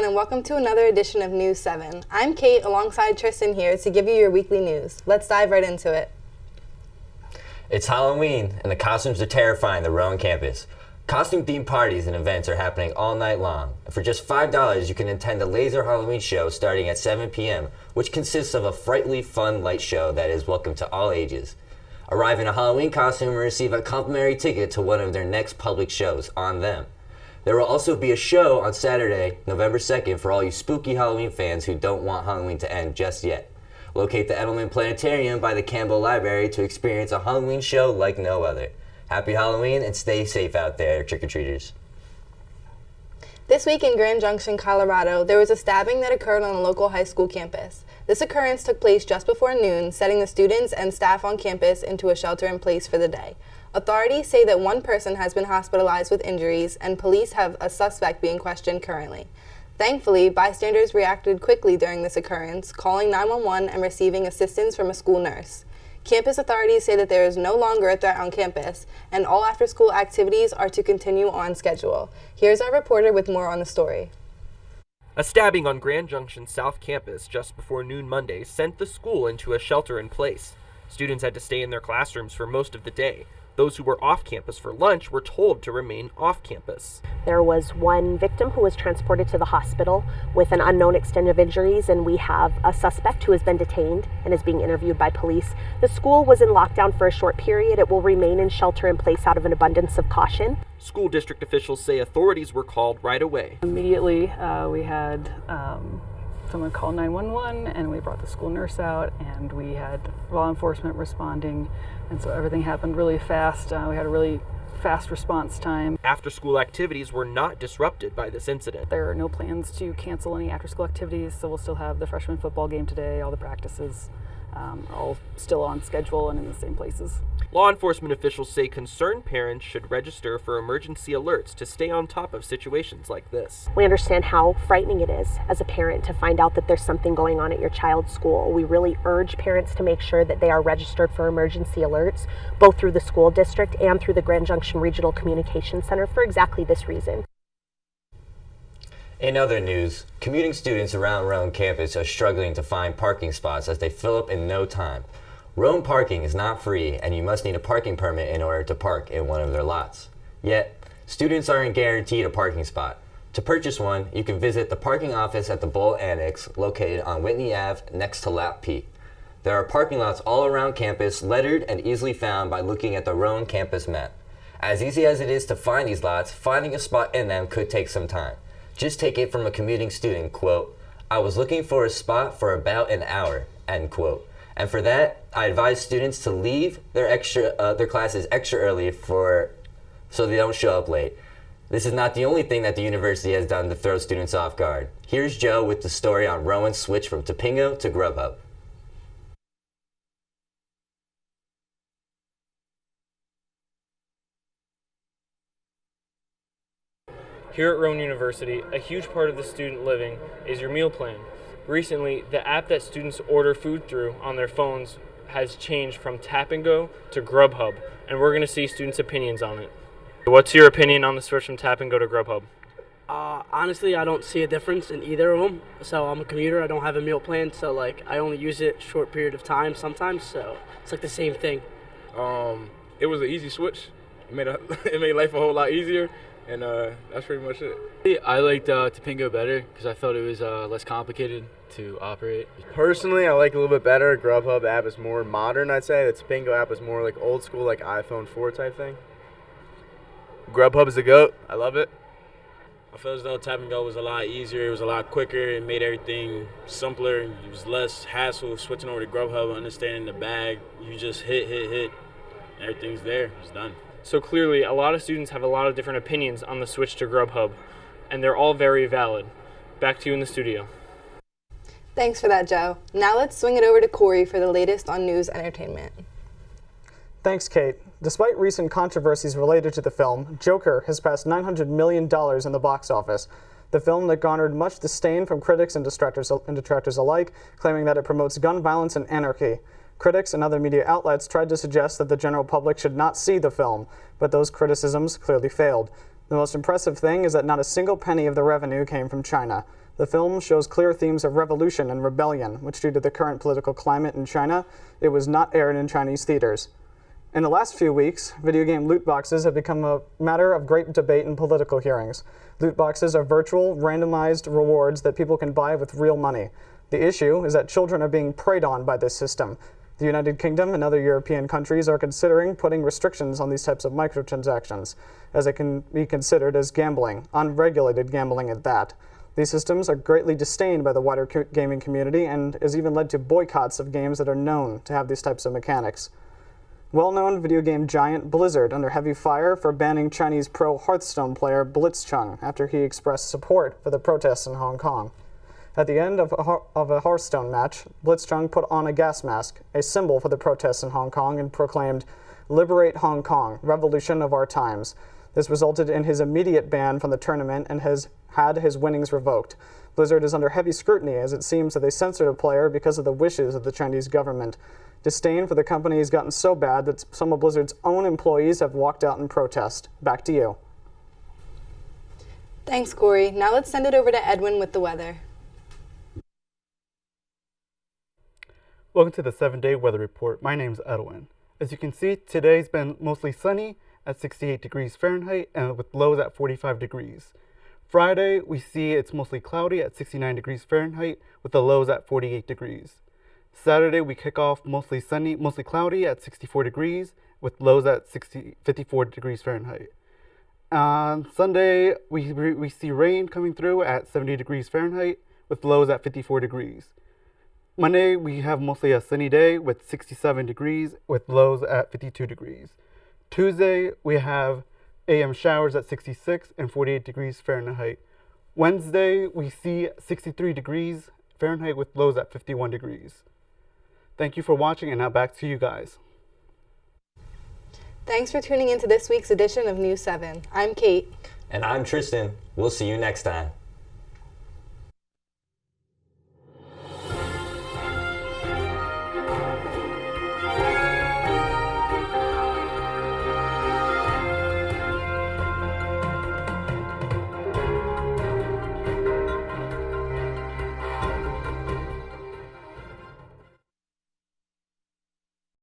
and welcome to another edition of News 7. I'm Kate alongside Tristan here to give you your weekly news. Let's dive right into it. It's Halloween, and the costumes are terrifying the Rowan campus. Costume-themed parties and events are happening all night long. And for just $5, you can attend the laser Halloween show starting at 7 p.m., which consists of a frightfully fun light show that is welcome to all ages. Arrive in a Halloween costume and receive a complimentary ticket to one of their next public shows on them. There will also be a show on Saturday, November 2nd, for all you spooky Halloween fans who don't want Halloween to end just yet. Locate the Edelman Planetarium by the Campbell Library to experience a Halloween show like no other. Happy Halloween and stay safe out there, trick-or-treaters. This week in Grand Junction, Colorado, there was a stabbing that occurred on a local high school campus. This occurrence took place just before noon, setting the students and staff on campus into a shelter-in-place for the day. Authorities say that one person has been hospitalized with injuries, and police have a suspect being questioned currently. Thankfully, bystanders reacted quickly during this occurrence, calling 911 and receiving assistance from a school nurse. Campus authorities say that there is no longer a threat on campus, and all after-school activities are to continue on schedule. Here's our reporter with more on the story. A stabbing on Grand Junction South Campus just before noon Monday sent the school into a shelter-in-place. Students had to stay in their classrooms for most of the day. Those who were off campus for lunch were told to remain off campus. There was one victim who was transported to the hospital with an unknown extent of injuries, and we have a suspect who has been detained and is being interviewed by police. The school was in lockdown for a short period. It will remain in shelter in place out of an abundance of caution. School district officials say authorities were called right away. Immediately, we had someone call 911, and we brought the school nurse out, and we had law enforcement responding, and so everything happened really fast. We had a really fast response time. After-school activities were not disrupted by this incident. There are no plans to cancel any after-school activities, so we'll still have the freshman football game today, all the practices, all still on schedule and in the same places. Law enforcement officials say concerned parents should register for emergency alerts to stay on top of situations like this. We understand how frightening it is as a parent to find out that there's something going on at your child's school. We really urge parents to make sure that they are registered for emergency alerts, both through the school district and through the Grand Junction Regional Communications Center for exactly this reason. In other news, commuting students around Rowan campus are struggling to find parking spots as they fill up in no time. Rowan parking is not free, and you must need a parking permit in order to park in one of their lots. Yet, students aren't guaranteed a parking spot. To purchase one, you can visit the parking office at the Bowl Annex, located on Whitney Ave next to Lap Peak. There are parking lots all around campus, lettered and easily found by looking at the Rowan campus map. As easy as it is to find these lots, finding a spot in them could take some time. Just take it from a commuting student, quote, "I was looking for a spot for about an hour," end quote. And for that, I advise students to leave their classes extra early so they don't show up late. This is not the only thing that the university has done to throw students off guard. Here's Joe with the story on Rowan's switch from Topingo to Grubhub. Here at Rowan University, a huge part of the student living is your meal plan. Recently, the app that students order food through on their phones has changed from Tap and Go to Grubhub, and we're going to see students' opinions on it. What's your opinion on the switch from Tap and Go to Grubhub? Honestly, I don't see a difference in either of them. So I'm a commuter, I don't have a meal plan, so I only use it a short period of time sometimes, so it's like the same thing. It was an easy switch. It made life a whole lot easier. And that's pretty much it. I liked Topingo better because I thought it was less complicated to operate. Personally, I like it a little bit better. Grubhub app is more modern, I'd say. The Topingo app is more like old school, like iPhone 4 type thing. Grubhub is the GOAT. I love it. I feel as though Tap and Go was a lot easier. It was a lot quicker. It made everything simpler. It was less hassle switching over to Grubhub, understanding the bag. You just hit. Everything's there. It's done. So clearly, a lot of students have a lot of different opinions on the switch to Grubhub, and they're all very valid. Back to you in the studio. Thanks for that, Joe. Now let's swing it over to Corey for the latest on news entertainment. Thanks, Kate. Despite recent controversies related to the film, Joker has passed $900 million in the box office. The film that garnered much disdain from critics and detractors alike, claiming that it promotes gun violence and anarchy. Critics and other media outlets tried to suggest that the general public should not see the film, but those criticisms clearly failed. The most impressive thing is that not a single penny of the revenue came from China. The film shows clear themes of revolution and rebellion, which due to the current political climate in China, it was not aired in Chinese theaters. In the last few weeks, video game loot boxes have become a matter of great debate in political hearings. Loot boxes are virtual, randomized rewards that people can buy with real money. The issue is that children are being preyed on by this system. The United Kingdom and other European countries are considering putting restrictions on these types of microtransactions, as it can be considered as gambling, unregulated gambling at that. These systems are greatly disdained by the wider gaming community and has even led to boycotts of games that are known to have these types of mechanics. Well-known video game giant Blizzard under heavy fire for banning Chinese pro Hearthstone player Blitzchung after he expressed support for the protests in Hong Kong. At the end of a Hearthstone match, Blitzchung put on a gas mask, a symbol for the protests in Hong Kong, and proclaimed, "Liberate Hong Kong, revolution of our times." This resulted in his immediate ban from the tournament and has had his winnings revoked. Blizzard is under heavy scrutiny as it seems that they censored a player because of the wishes of the Chinese government. Disdain for the company has gotten so bad that some of Blizzard's own employees have walked out in protest. Back to you. Thanks, Corey. Now let's send it over to Edwin with the weather. Welcome to the 7-day weather report. My name is Edwin. As you can see, today's been mostly sunny at 68 degrees Fahrenheit and with lows at 45 degrees. Friday, we see it's mostly cloudy at 69 degrees Fahrenheit with the lows at 48 degrees. Saturday, we kick off mostly sunny, mostly cloudy at 64 degrees with lows at 54 degrees Fahrenheit. On Sunday, we see rain coming through at 70 degrees Fahrenheit with lows at 54 degrees. Monday, we have mostly a sunny day with 67 degrees with lows at 52 degrees. Tuesday, we have AM showers at 66 and 48 degrees Fahrenheit. Wednesday, we see 63 degrees Fahrenheit with lows at 51 degrees. Thank you for watching, and now back to you guys. Thanks for tuning in to this week's edition of News 7. I'm Kate. And I'm Tristan. We'll see you next time.